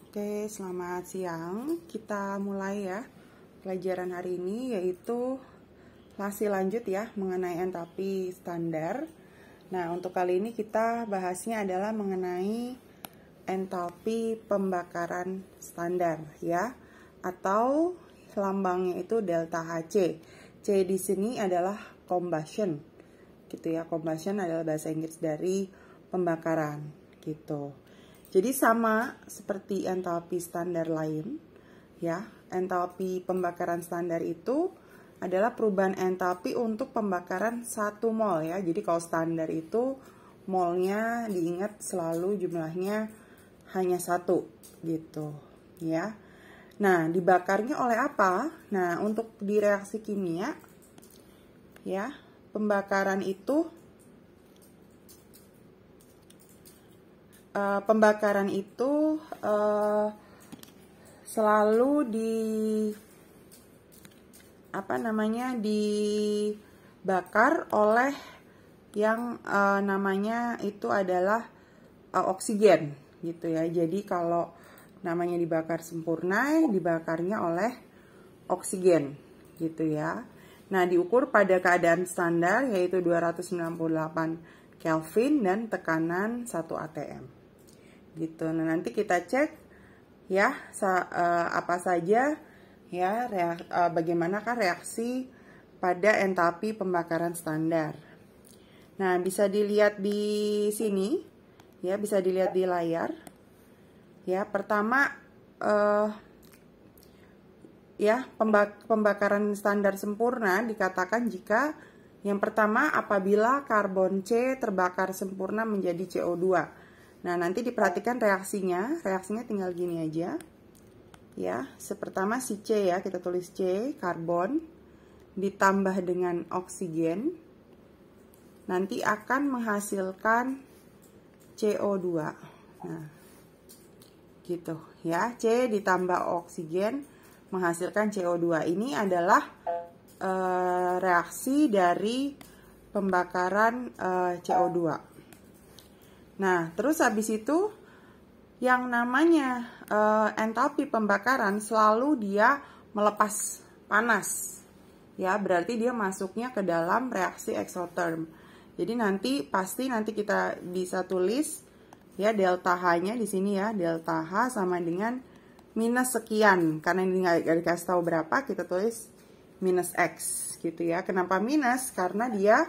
Oke, selamat siang. Kita mulai ya pelajaran hari ini, yaitu masih lanjut ya mengenai entalpi standar. Nah, untuk kali ini kita bahasnya adalah mengenai entalpi pembakaran standar ya, atau lambangnya itu delta Hc. C di sini adalah combustion gitu ya. Combustion adalah bahasa Inggris dari pembakaran gitu. Jadi sama seperti entalpi standar lain ya. Entalpi pembakaran standar itu adalah perubahan entalpi untuk pembakaran 1 mol ya. Jadi kalau standar itu molnya diingat selalu jumlahnya hanya 1 gitu ya. Nah, dibakarnya oleh apa? Nah, untuk di reaksi kimia ya, pembakaran itu selalu dibakar oleh yang namanya itu adalah oksigen gitu ya. Jadi kalau namanya dibakar sempurna, dibakarnya oleh oksigen gitu ya. Nah, diukur pada keadaan standar yaitu 298 Kelvin dan tekanan 1 atm gitu. Nah, nanti kita cek ya apa saja ya bagaimanakah reaksi pada entalpi pembakaran standar. Nah, bisa dilihat di sini ya, bisa dilihat di layar ya. Pertama ya, pembakaran standar sempurna dikatakan jika yang pertama apabila karbon C terbakar sempurna menjadi CO2. Nah, nanti diperhatikan reaksinya tinggal gini aja ya. Pertama si C ya, kita tulis C, karbon ditambah dengan oksigen nanti akan menghasilkan CO2. Nah, gitu ya, C ditambah oksigen menghasilkan CO2. Ini adalah reaksi dari pembakaran CO2. Nah, terus habis itu yang namanya entalpi pembakaran selalu dia melepas panas ya, berarti dia masuknya ke dalam reaksi exotherm. Jadi nanti kita bisa tulis ya delta H-nya di sini ya, delta H sama dengan minus sekian. Karena ini nggak dikasih tahu berapa, kita tulis minus X gitu ya. Kenapa minus? Karena dia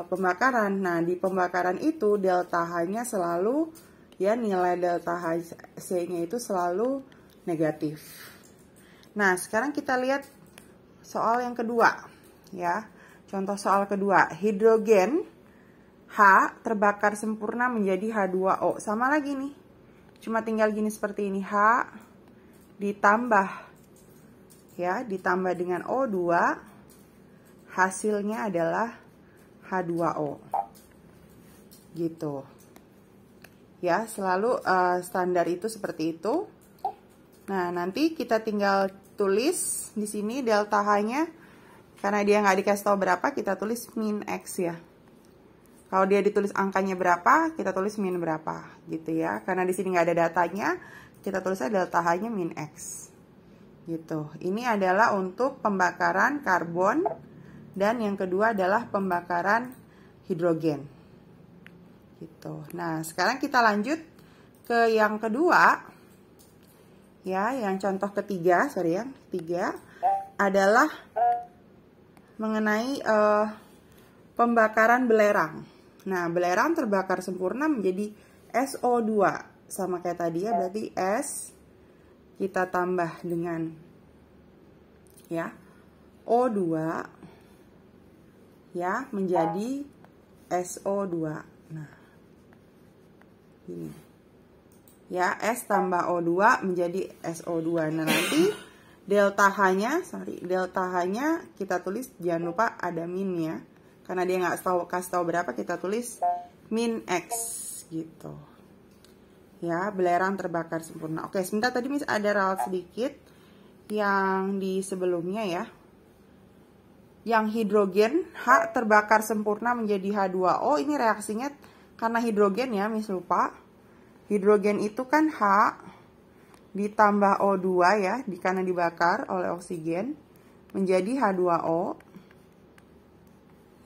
pembakaran. Nah, di pembakaran itu delta H-nya selalu ya, nilai delta Hc-nya itu selalu negatif. Nah, sekarang kita lihat soal yang kedua ya. Contoh soal kedua, hidrogen H terbakar sempurna menjadi H2O. Sama lagi nih. Cuma tinggal gini seperti ini, H ditambah dengan O2, hasilnya adalah H2O gitu ya. Selalu standar itu seperti itu. Nah, nanti kita tinggal tulis di sini delta H-nya, karena dia nggak dikasih tahu berapa, kita tulis min X ya. Kalau dia ditulis angkanya berapa, kita tulis min berapa gitu ya. Karena di sini nggak ada datanya, kita tulisnya delta H-nya min X gitu. Ini adalah untuk pembakaran karbon, dan yang kedua adalah pembakaran hidrogen gitu. Nah, sekarang kita lanjut ke yang kedua ya, yang contoh ketiga, ketiga adalah mengenai pembakaran belerang. Nah, belerang terbakar sempurna menjadi SO2 sama kayak tadi ya, berarti S kita tambah dengan ya O2 ya menjadi SO2. Nah, ini ya, S tambah O2 menjadi SO2. Nah, nanti delta H-nya kita tulis, jangan lupa ada min ya. Karena dia nggak kasih tahu berapa, kita tulis min X gitu. Ya, belerang terbakar sempurna. Oke, sebentar, tadi ada ralat sedikit yang di sebelumnya ya. Yang hidrogen H terbakar sempurna menjadi H2O, ini reaksinya karena hidrogen ya, lupa. Hidrogen itu kan H ditambah O2 ya, karena dibakar oleh oksigen, menjadi H2O.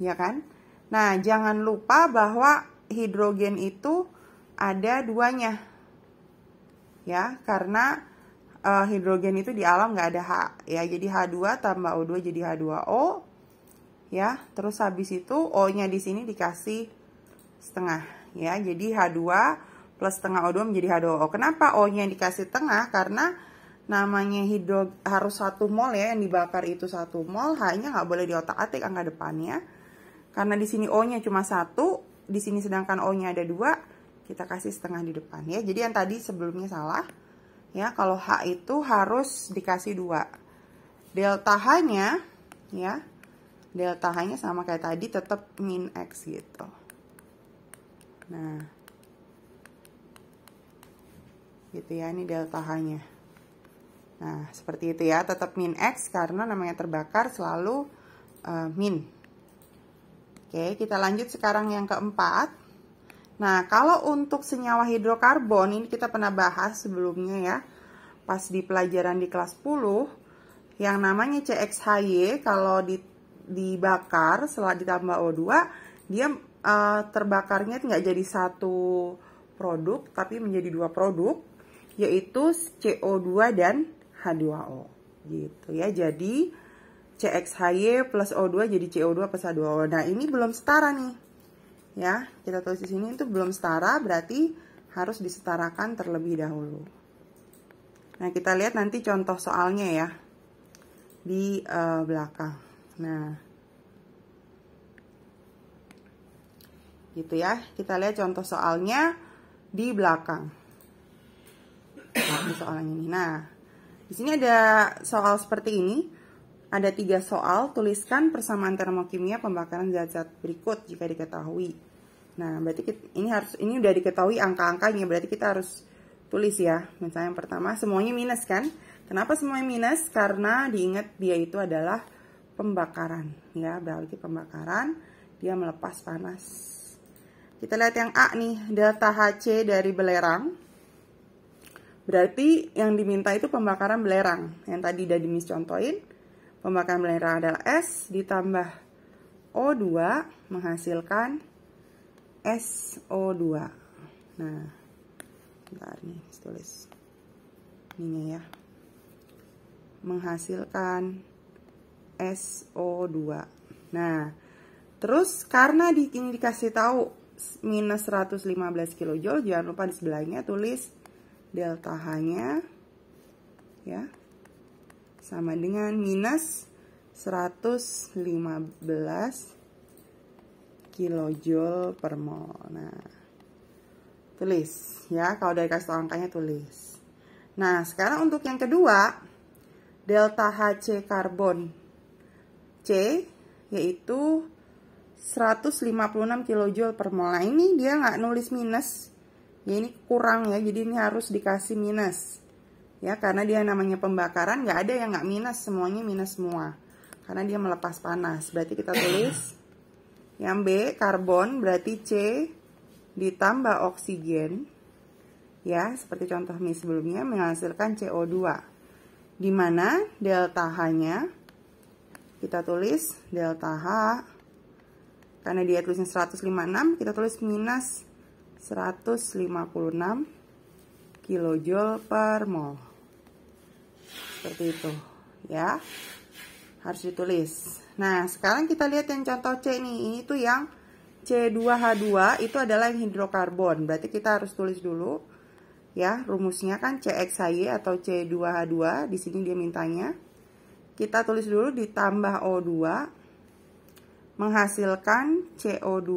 Ya kan? Nah, jangan lupa bahwa hidrogen itu ada duanya. Ya, karena hidrogen itu di alam nggak ada H. Ya, jadi H2 tambah O2 jadi H2O. Ya, terus habis itu O-nya di sini dikasih setengah. Ya, jadi H2 plus setengah O2 menjadi H2O. Kenapa O-nya dikasih setengah? Karena namanya harus 1 mol ya, yang dibakar itu 1 mol. H-nya nggak boleh diotak-atik angka depannya. Karena di sini O-nya cuma 1, di sini sedangkan O-nya ada 2, kita kasih setengah di depan ya. Jadi yang tadi sebelumnya salah. Ya, kalau H itu harus dikasih 2. Delta H-nya ya, delta H-nya sama kayak tadi, tetap min X gitu. Nah, gitu ya, ini delta H-nya. Nah, seperti itu ya, tetap min X karena namanya terbakar selalu min. Oke, kita lanjut sekarang yang keempat. Nah, kalau untuk senyawa hidrokarbon, ini kita pernah bahas sebelumnya ya, pas di pelajaran di kelas 10, yang namanya CXHY, kalau dibakar setelah ditambah O2, dia terbakarnya nggak jadi 1 produk, tapi menjadi 2 produk, yaitu CO2 dan H2O. Gitu ya, jadi CXHY plus O2 jadi CO2 plus H2O. Nah, ini belum setara nih. Ya, kita tulis di sini itu belum setara, berarti harus disetarakan terlebih dahulu. Nah, kita lihat nanti contoh soalnya ya di belakang. Nah, gitu ya, kita lihat contoh soalnya di belakang. Di soal ini. Nah, di sini ada soal seperti ini. Ada 3 soal, tuliskan persamaan termokimia pembakaran zat-zat berikut jika diketahui. Nah, berarti ini udah diketahui angka-angkanya, berarti kita harus tulis ya. Misalnya yang pertama, semuanya minus kan? Kenapa semuanya minus? Karena diingat dia itu adalah pembakaran ya, berarti pembakaran, dia melepas panas. Kita lihat yang A nih, delta Hc dari belerang. Berarti yang diminta itu pembakaran belerang. Yang tadi udah dicontohin. Pembakaran belerang adalah S ditambah O2 menghasilkan SO2. Nah, bentar nih, tulis ininya ya. Menghasilkan SO2. Nah, terus karena ini dikasih tahu minus 115 kJ, jangan lupa di sebelahnya tulis delta H-nya ya. Sama dengan minus 115 kilojoule per mol. Nah, tulis ya, kalau dari kasih tahu angkanya tulis. Nah, sekarang untuk yang kedua, delta Hc karbon C yaitu 156 kilojoule per mol. Nah, ini dia nggak nulis minus. Ya, ini kurang ya, jadi ini harus dikasih minus. Ya, karena dia namanya pembakaran, nggak ada yang nggak minus, semuanya minus semua. Karena dia melepas panas. Berarti kita tulis yang B, karbon, berarti C ditambah oksigen. Ya, seperti contoh ini sebelumnya, menghasilkan CO2. Di mana delta H-nya, kita tulis delta H, karena dia tulisnya 156, kita tulis minus 156 kilojoule per mol. Seperti itu ya, harus ditulis. Nah, sekarang kita lihat yang contoh C nih. Ini tuh yang C2H2 itu adalah yang hidrokarbon. Berarti kita harus tulis dulu ya, rumusnya kan CXHY atau C2H2. Di sini dia mintanya. Kita tulis dulu ditambah O2 menghasilkan CO2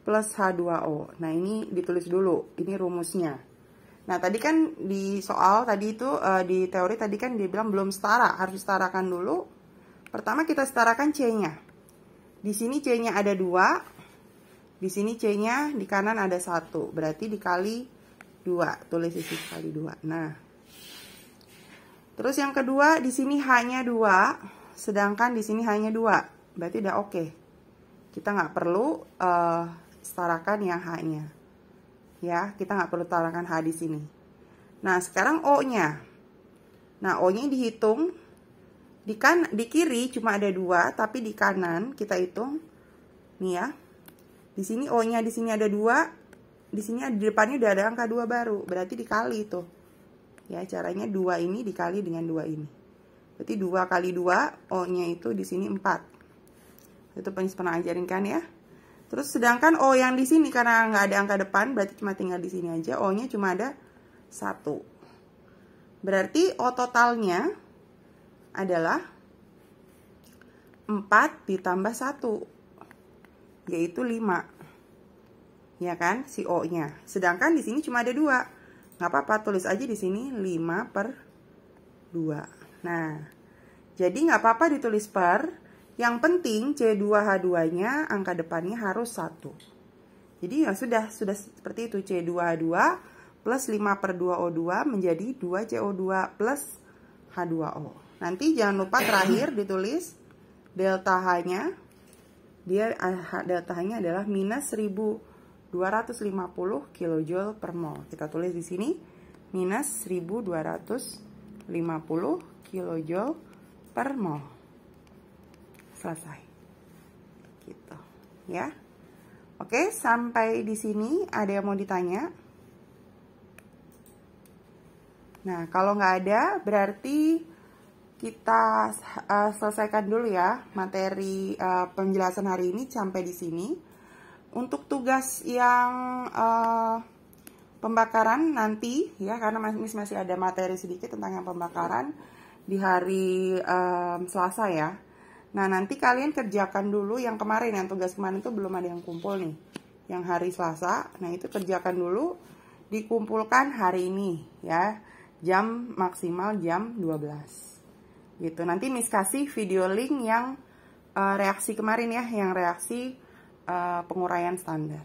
plus H2O. Nah, ini ditulis dulu. Ini rumusnya. Nah, tadi kan di soal tadi itu di teori tadi kan dia bilang belum setara, harus disetarakan dulu. Pertama kita setarakan C-nya. Di sini C-nya ada 2. Di sini C-nya di kanan ada 1. Berarti dikali 2. Tulis di sini kali 2. Nah. Terus yang kedua di sini H-nya 2, sedangkan di sini H-nya 2. Berarti udah oke. Kita nggak perlu setarakan yang H-nya. Ya, kita nggak perlu setarakan H di sini. Nah, sekarang O-nya. Nah, O-nya dihitung. Di kiri cuma ada 2, tapi di kanan kita hitung. Nih ya. Di sini O-nya di sini ada 2. Di sini di depannya udah ada angka 2 baru. Berarti dikali itu. Ya, caranya 2 ini dikali dengan 2 ini. Berarti 2 kali 2, O-nya itu di sini 4. Itu pernah ajarin kan ya. Terus sedangkan O yang di sini karena nggak ada angka depan, berarti cuma tinggal di sini aja. O-nya cuma ada 1. Berarti O totalnya adalah 4 ditambah 1, yaitu 5. Ya kan, si O-nya. Sedangkan di sini cuma ada 2. Nggak apa-apa, tulis aja di sini 5/2. Nah, jadi nggak apa-apa ditulis per. Yang penting C2H2-nya angka depannya harus 1. Jadi ya sudah seperti itu. C2H2 plus 5/2O2 menjadi 2CO2 plus H2O. Nanti jangan lupa terakhir ditulis delta H-nya. Delta H-nya adalah minus 1250 kJ per mol. Kita tulis di sini minus 1250 kJ per mol. Selesai. Gitu, ya. Oke, sampai di sini ada yang mau ditanya? Nah, kalau nggak ada, berarti kita selesaikan dulu ya materi penjelasan hari ini sampai di sini. Untuk tugas yang pembakaran nanti ya, karena masih ada materi sedikit tentang yang pembakaran di hari Selasa ya. Nah, nanti kalian kerjakan dulu yang kemarin, yang tugas kemarin itu belum ada yang kumpul nih. Yang hari Selasa, nah itu kerjakan dulu, dikumpulkan hari ini ya. Jam maksimal jam 12. Gitu. Nanti Miss kasih video link yang reaksi kemarin ya, yang reaksi penguraian standar.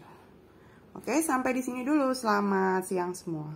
Oke, sampai di sini dulu. Selamat siang semua.